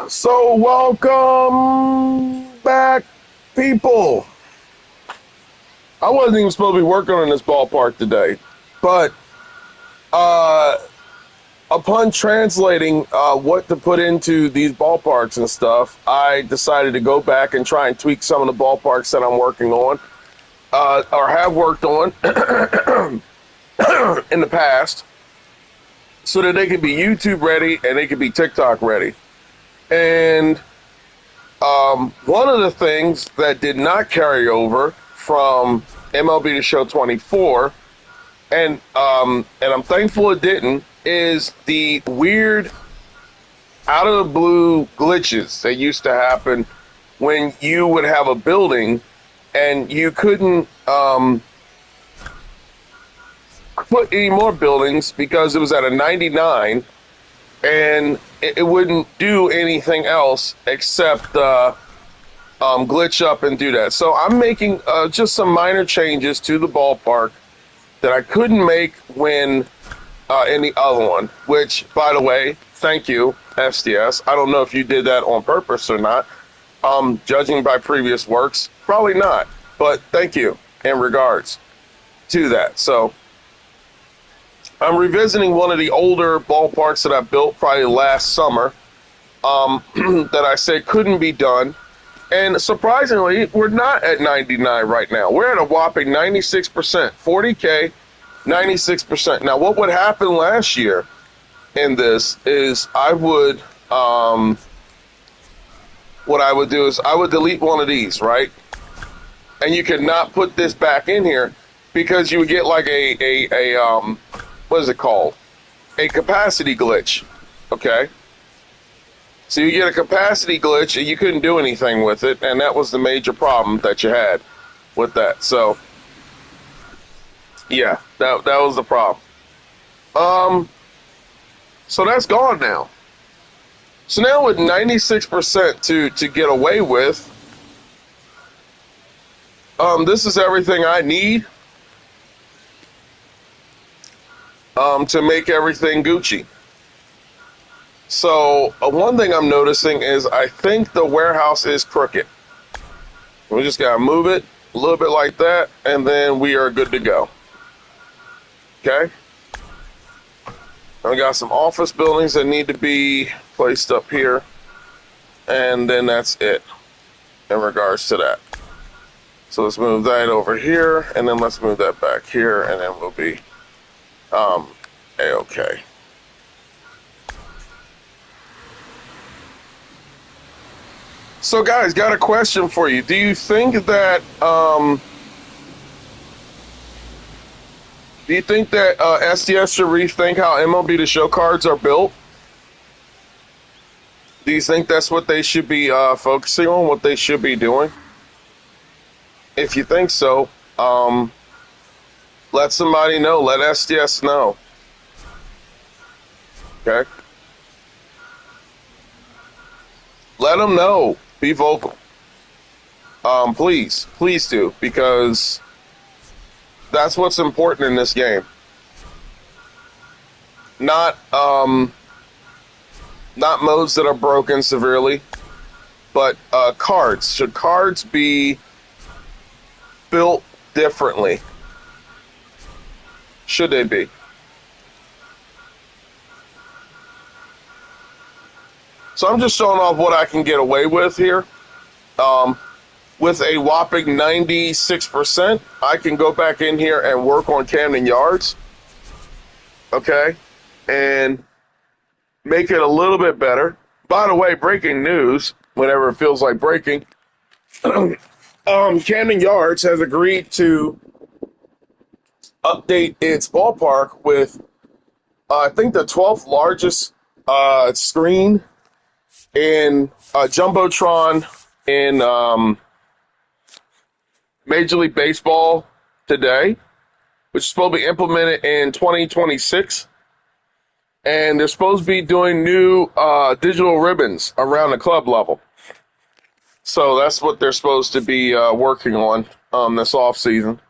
So, welcome back, people. I wasn't even supposed to be working on this ballpark today, but uh, upon translating what to put into these ballparks and stuff, I decided to go back and try and tweak some of the ballparks that I'm working on or have worked on in the past so that they could be YouTube ready and they could be TikTok ready. And one of the things that did not carry over from MLB The Show 24, and I'm thankful it didn't, is the weird out of the blue glitches that used to happen when you would have a building and you couldn't put any more buildings because it was at a 99 and it wouldn't do anything else except glitch up and do that. So I'm making just some minor changes to the ballpark that I couldn't make when in the other one, which, by the way, thank you, SDS. I don't know if you did that on purpose or not. Judging by previous works, probably not, but thank you in regards to that. So I'm revisiting one of the older ballparks that I built probably last summer that I said couldn't be done. And surprisingly, we're not at 99 right now. We're at a whopping 96%, 40K, 96%. Now, what would happen last year in this is what I would do is I would delete one of these, right? And you could not put this back in here because you would get like what is it called? A capacity glitch, okay? So you get a capacity glitch and you couldn't do anything with it, and that was the major problem that you had with that. So yeah, that was the problem. So that's gone now. So now with 96% to get away with, this is everything I need to make everything Gucci. So one thing I'm noticing is I think the warehouse is crooked. We just gotta move it a little bit like that, and then we are good to go. Okay? I got some office buildings that need to be placed up here, and then that's it in regards to that. So let's move that over here, and then let's move that back here, and then we'll be A-okay. So guys, got a question for you. Do you think that SDS should rethink how MLB The Show cards are built? Do you think that's what they should be focusing on, what they should be doing? If you think so, let somebody know. Let SDS know. Okay? Let them know. Be vocal. Please do, because that's what's important in this game. Not modes that are broken severely, but cards. Should cards be built differently? Should they be? So I'm just showing off what I can get away with here. With a whopping 96%, I can go back in here and work on Camden Yards. Okay? And make it a little bit better. By the way, breaking news, whenever it feels like breaking, Camden Yards has agreed to update its ballpark with, I think, the 12th largest screen in Jumbotron in Major League Baseball today, which is supposed to be implemented in 2026. And they're supposed to be doing new digital ribbons around the club level. So that's what they're supposed to be working on this off season.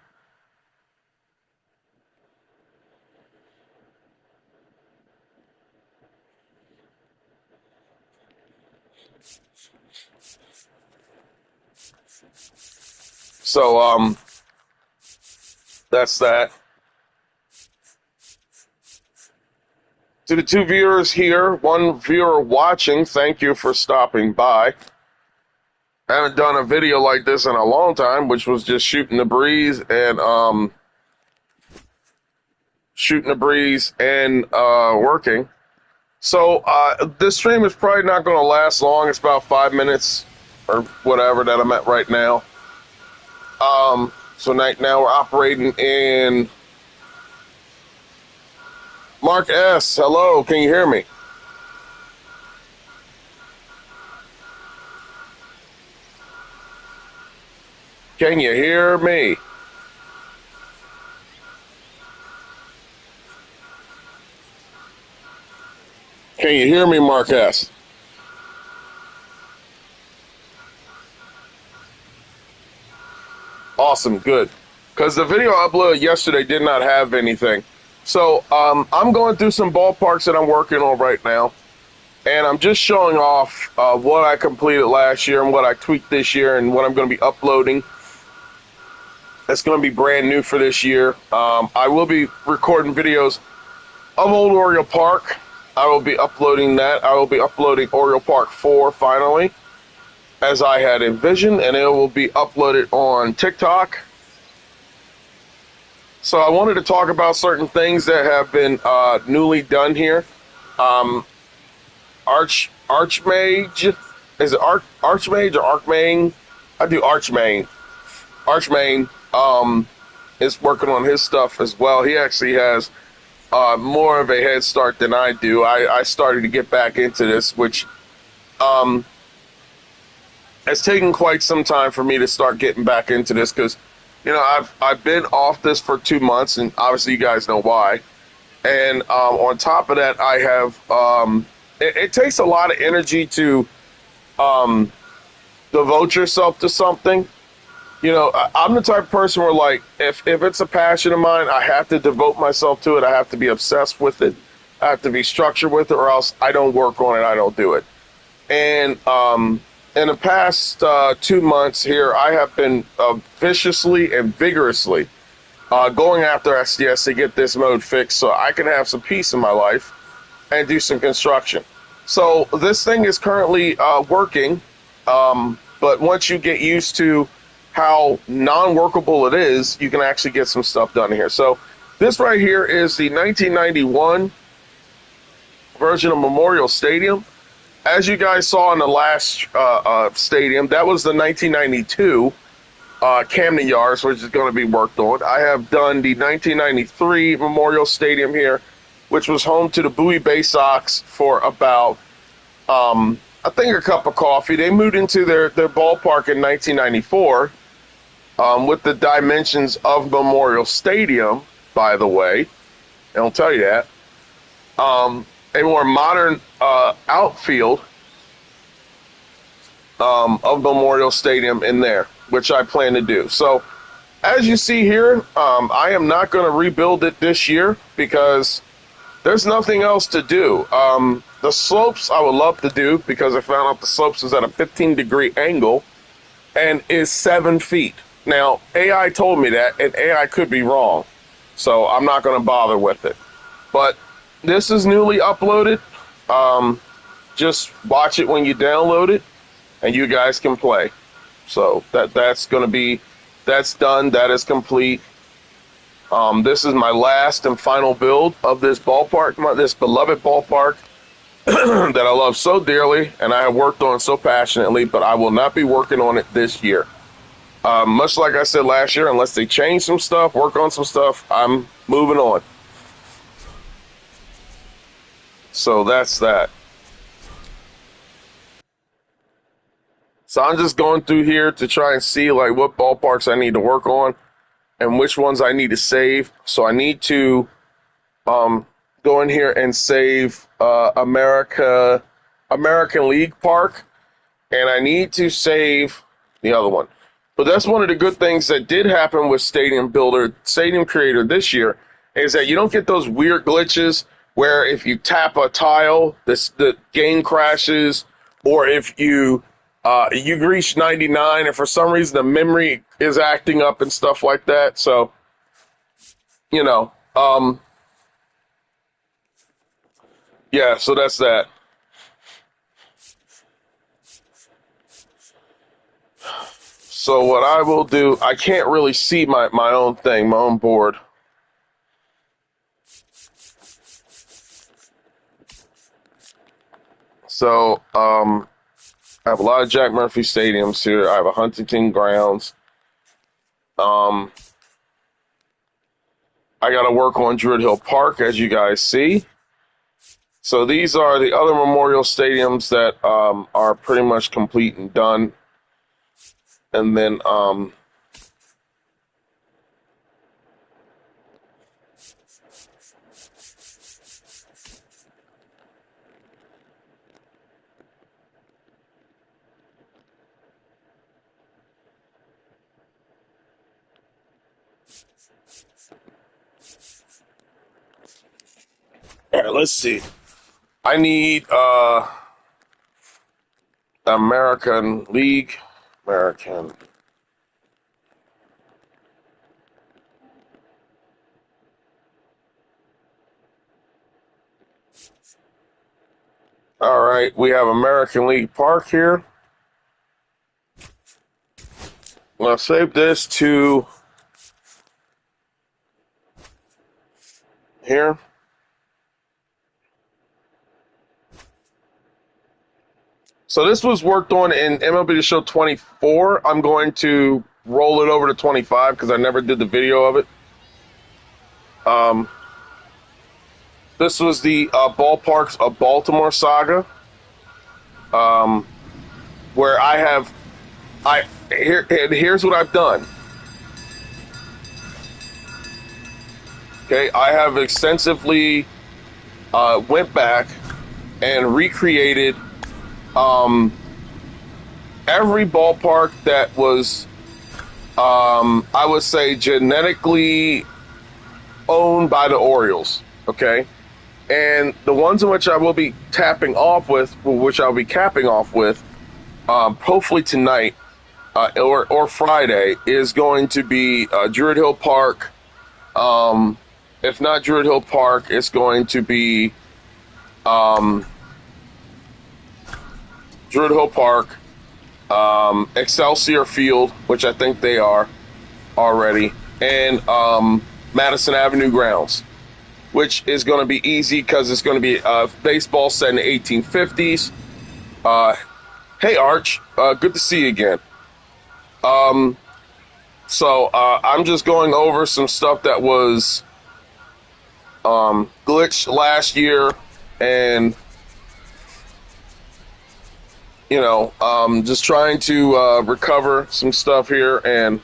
So that's that. To the two viewers here, one viewer watching, thank you for stopping by. I haven't done a video like this in a long time, which was just shooting the breeze and working. So this stream is probably not going to last long. It's about 5 minutes or whatever that I'm at right now. So now we're operating in Mark S. Hello, can you hear me? Can you hear me? Can you hear me, Mark S? Awesome, good. Because the video I uploaded yesterday did not have anything. So I'm going through some ballparks that I'm working on right now. And I'm just showing off what I completed last year and what I tweaked this year and what I'm going to be uploading. That's going to be brand new for this year. I will be recording videos of Old Oriole Park. I will be uploading that. I will be uploading Oriole Park 4 finally, as I had envisioned, and it will be uploaded on TikTok. So I wanted to talk about certain things that have been newly done here. Archmage, is it Archmage or Archmain? I do Archmain. Archmain is working on his stuff as well. He actually has more of a head start than I do. I started to get back into this, which it's taken quite some time for me to start getting back into this because, you know, I've been off this for 2 months, and obviously you guys know why. And on top of that, I have it takes a lot of energy to devote yourself to something. You know, I'm the type of person where, like, if it's a passion of mine, I have to devote myself to it. I have to be obsessed with it. I have to be structured with it, or else I don't work on it. I don't do it. And in the past 2 months here, I have been viciously and vigorously going after SDS to get this mode fixed so I can have some peace in my life and do some construction. So this thing is currently working, but once you get used to how non-workable it is, you can actually get some stuff done here. So this right here is the 1991 version of Memorial Stadium. As you guys saw in the last stadium, that was the 1992 Camden Yards, which is going to be worked on. I have done the 1993 Memorial Stadium here, which was home to the Bowie Bay Sox for about, I think, a cup of coffee. They moved into their ballpark in 1994 with the dimensions of Memorial Stadium, by the way. I'll tell you that. A more modern outfield of Memorial Stadium in there, which I plan to do. So, as you see here, I am not going to rebuild it this year because there's nothing else to do. The slopes I would love to do because I found out the slopes is at a 15-degree angle and is 7 feet. Now, AI told me that, and AI could be wrong, so I'm not going to bother with it. But this is newly uploaded. Just watch it when you download it, and you guys can play. So that's going to be, that's done. That is complete. This is my last and final build of this ballpark, this beloved ballpark that I love so dearly, and I have worked on so passionately, but I will not be working on it this year. Much like I said last year, unless they change some stuff, work on some stuff, I'm moving on. So that's that. So I'm just going through here to try and see like what ballparks I need to work on and which ones I need to save. So I need to go in here and save American League Park, and I need to save the other one. But that's one of the good things that did happen with Stadium Creator this year, is that you don't get those weird glitches where if you tap a tile, the game crashes, or if you reach 99 and for some reason the memory is acting up and stuff like that. So, you know, yeah, so that's that. So what I will do, I can't really see my own thing, my own board. So, I have a lot of Jack Murphy stadiums here. I have a Huntington Grounds. I got to work on Druid Hill Park, as you guys see. So these are the other Memorial stadiums that are pretty much complete and done. And then all right, let's see. I need American League. American. All right, we have American League Park here. I'm going to save this to here. So this was worked on in MLB The Show 24. I'm going to roll it over to 25 because I never did the video of it. This was the Ballparks of Baltimore saga, where here's what I've done. Okay, I have extensively went back and recreated every ballpark that was, I would say, genetically owned by the Orioles. Okay, and the ones in which I will be capping off with, hopefully tonight or Friday, is going to be Druid Hill Park. If not Druid Hill Park, it's going to be Druid Hill Park, Excelsior Field, which I think they are already, and Madison Avenue Grounds, which is going to be easy because it's going to be baseball set in the 1850s. Hey, Arch, good to see you again. So I'm just going over some stuff that was glitched last year, and just trying to recover some stuff here and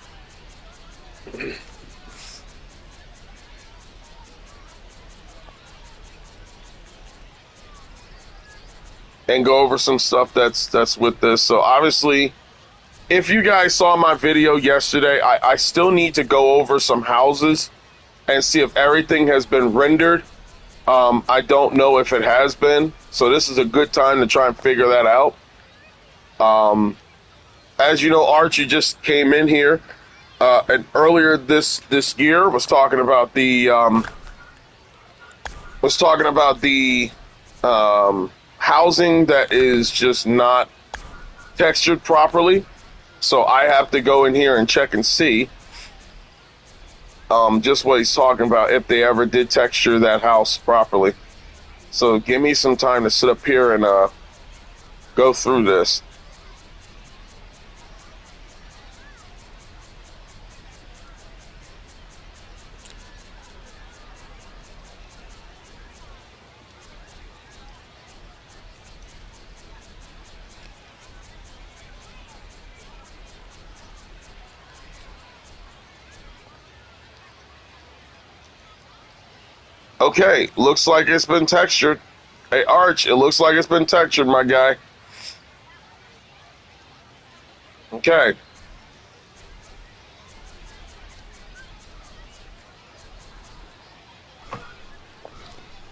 go over some stuff that's with this. So obviously, if you guys saw my video yesterday, I still need to go over some houses and see if everything has been rendered. I don't know if it has been, so this is a good time to try and figure that out. As you know, Archie just came in here, and earlier this year was talking about the housing that is just not textured properly. So I have to go in here and check and see just what he's talking about, if they ever did texture that house properly. So give me some time to sit up here and go through this. Okay, looks like it's been textured. Hey, Arch, it looks like it's been textured, my guy. Okay.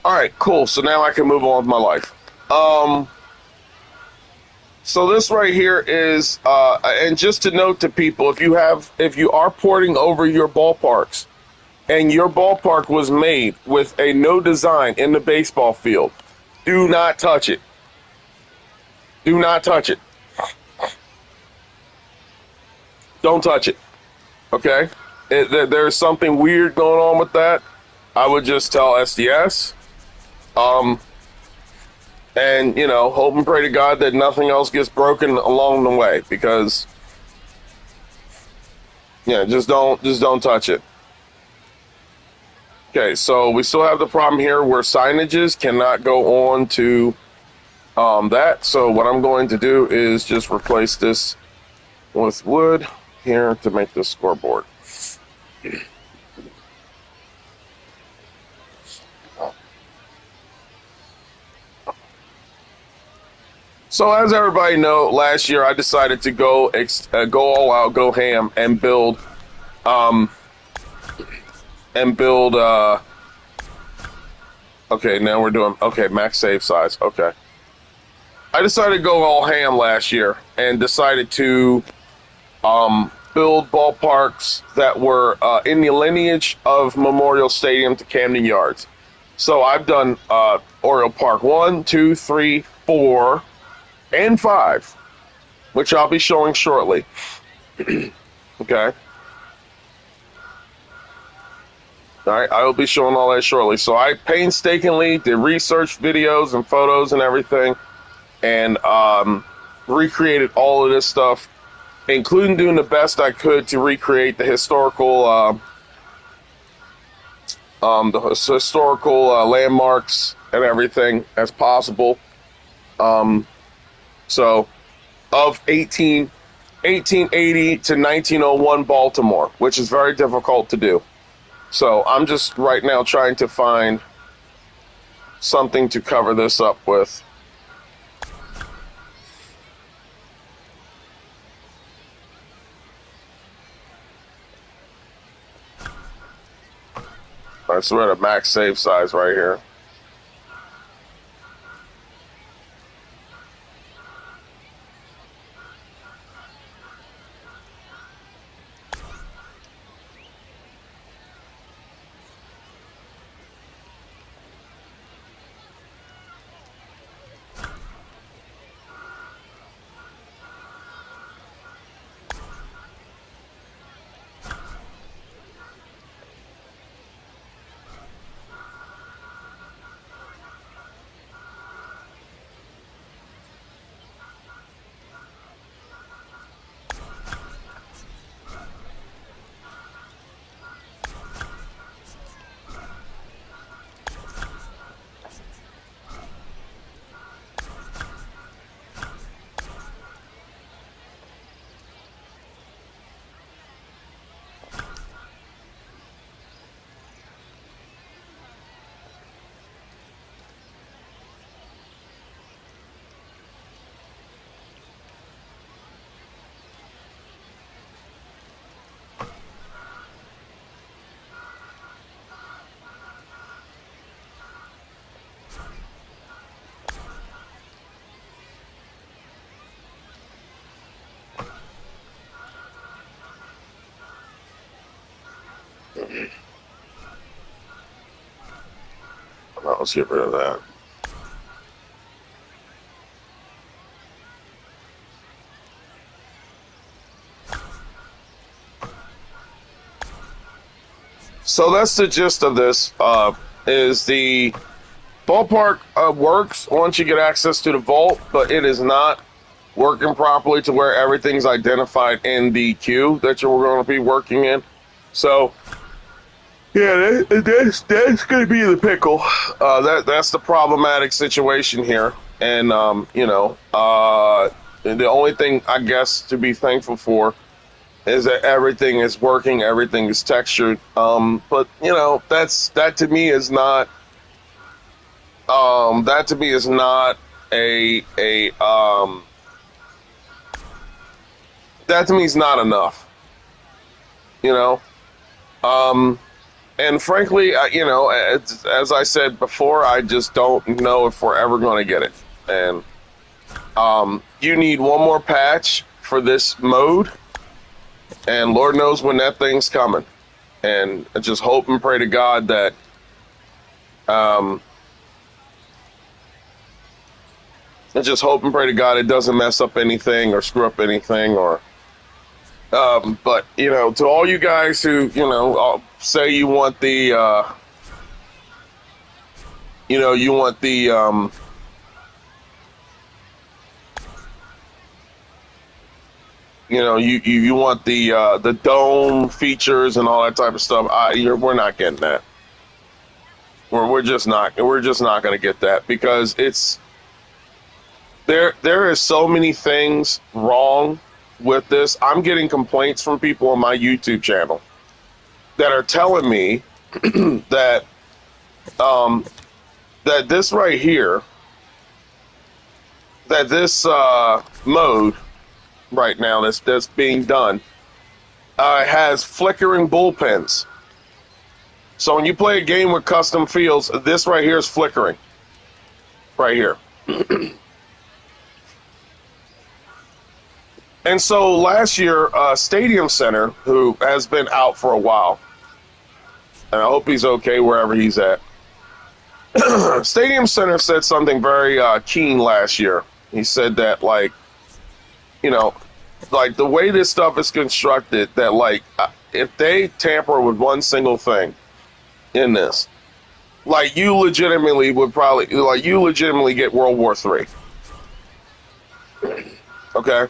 All right, cool. So now I can move on with my life. So this right here is, and just to note to people, if you are porting over your ballparks, and your ballpark was made with a no design in the baseball field, do not touch it. Do not touch it. Don't touch it. Okay? There's something weird going on with that. I would just tell SDS. And, hope and pray to God that nothing else gets broken along the way, because, yeah, just don't touch it. Okay, so we still have the problem here where signages cannot go on to that. So what I'm going to do is just replace this with wood here to make this scoreboard. So as everybody know, last year I decided to go all out, go ham, and build okay, now we're doing, okay, max save size. Okay. I decided to go all ham last year and decided to build ballparks that were in the lineage of Memorial Stadium to Camden Yards. So I've done Oriole Park 1, 2, 3, 4, and 5, which I'll be showing shortly. Okay. All right, I will be showing all that shortly. So I painstakingly did research, videos, and photos and everything, and recreated all of this stuff, including doing the best I could to recreate the historical landmarks and everything as possible. So, of 1880 to 1901 Baltimore, which is very difficult to do. So I'm just right now trying to find something to cover this up with. All right, so we're at a max save size right here. Well, let's get rid of that. So that's the gist of this. Is the ballpark works once you get access to the vault, but it is not working properly to where everything's identified in the queue that you're going to be working in. So, yeah, that's going to be the pickle. That's the problematic situation here. And, the only thing, I guess, to be thankful for is that everything is working, everything is textured. But, that to me is not, that to me is not that to me is not enough, and frankly, as I said before, I just don't know if we're ever going to get it. And You need one more patch for this mode, and Lord knows when that thing's coming. And I just hope and pray to God that I just hope and pray to God it doesn't mess up anything or screw up anything or but you know, to all you guys who, you know, say you want the you know, you want the you know, you want the dome features and all that type of stuff. We're not getting that. We're just not going to get that because it's there is so many things wrong with this. I'm getting complaints from people on my YouTube channel that are telling me that that this right here, that this mode right now that's being done has flickering bullpens. So when you play a game with custom fields, this right here is flickering. Right here. And so last year, Stadium Center, who has been out for a while, and I hope he's okay wherever he's at, Stadium Center said something very keen last year. He said that, like, you know, like the way this stuff is constructed, that like if they tamper with one single thing in this, like you legitimately get World War III. Okay?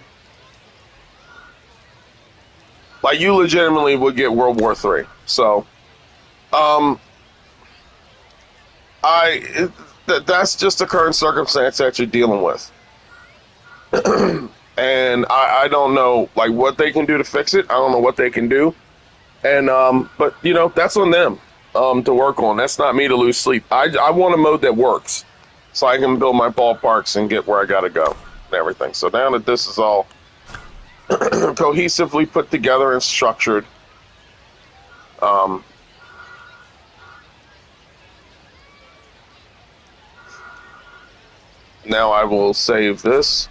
Like you legitimately would get World War III. So, that's just the current circumstance that you're dealing with. And I don't know like what they can do to fix it. I don't know what they can do. And but you know, that's on them to work on. That's not me to lose sleep. I want a mode that works so I can build my ballparks and get where I gotta go and everything. So now that this is all cohesively put together and structured, now I will save this.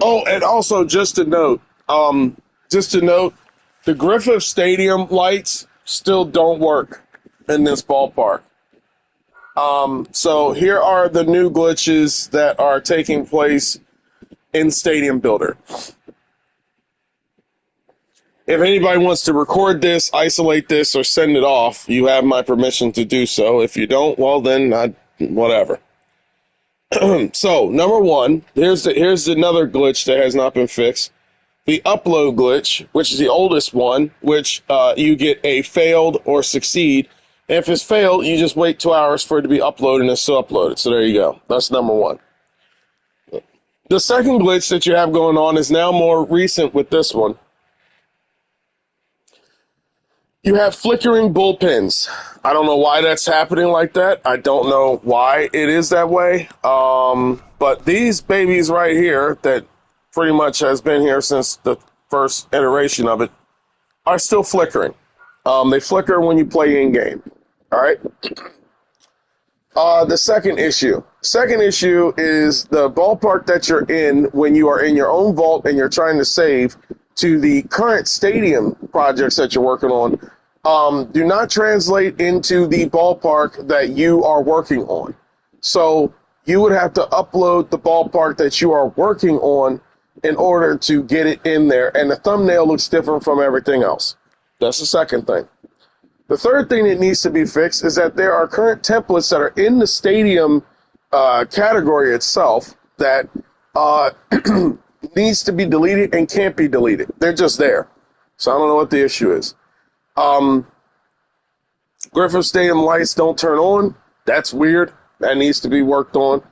Oh, and also just to note, the Griffith Stadium lights still don't work in this ballpark. So here are the new glitches that are taking place in Stadium Builder. If anybody wants to record this, isolate this, or send it off, you have my permission to do so. If you don't, well then, whatever. So number one, here's another glitch that has not been fixed. The upload glitch, which is the oldest one, which you get a failed or succeed. And if it's failed, you just wait 2 hours for it to be uploaded and it's still uploaded. So there you go. That's number one. The second glitch that you have going on is now more recent with this one. You have flickering bullpens. I don't know why that's happening like that. I don't know why it is that way. But these babies right here that pretty much has been here since the first iteration of it are still flickering. They flicker when you play in-game. All right? The second issue. Second issue is the ballpark that you're in when you are in your own vault and you're trying to save to the current stadium projects that you're working on. Do not translate into the ballpark that you are working on. So you would have to upload the ballpark that you are working on in order to get it in there. And the thumbnail looks different from everything else. That's the second thing. The third thing that needs to be fixed is that there are current templates that are in the stadium category itself that needs to be deleted and can't be deleted. They're just there. So I don't know what the issue is. Griffith Stadium lights don't turn on. That's weird. That needs to be worked on.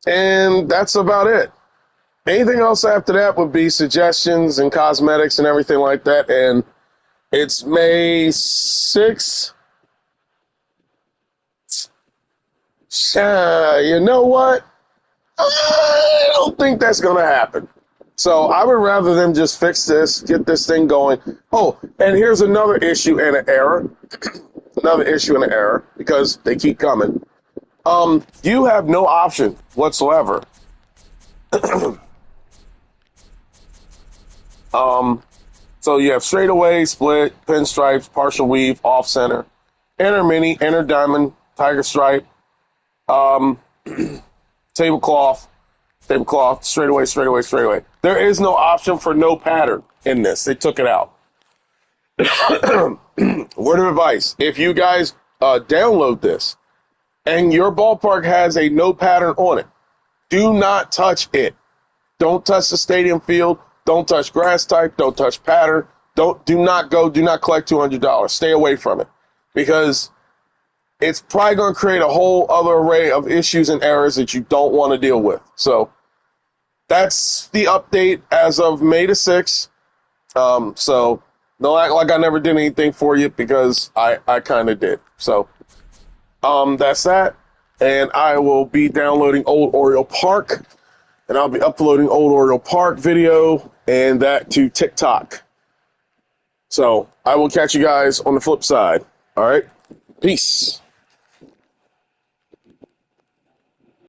And that's about it. Anything else after that would be suggestions and cosmetics and everything like that. And it's May 6th. You know what? I don't think that's going to happen. So I would rather them just fix this, get this thing going. Oh, and here's another issue and an error. Another issue and an error, because they keep coming. You have no option whatsoever. So you have straightaway, split, pinstripes, partial weave, off center, inner mini, inner diamond, tiger stripe, tablecloth, straightaway, straightaway, straightaway. There is no option for no pattern in this. They took it out. Word of advice: if you guys download this and your ballpark has a no pattern on it, do not touch it. Don't touch the stadium field. Don't touch grass type. Don't touch pattern. Do not collect $200. Stay away from it, because it's probably going to create a whole other array of issues and errors that you don't want to deal with. So that's the update as of May the 6th. So don't act like I never did anything for you, because I kind of did. So that's that. And I will be downloading Old Oriole Park. And I'll be uploading Old Oriole Park video and that to TikTok. So I will catch you guys on the flip side. All right. Peace.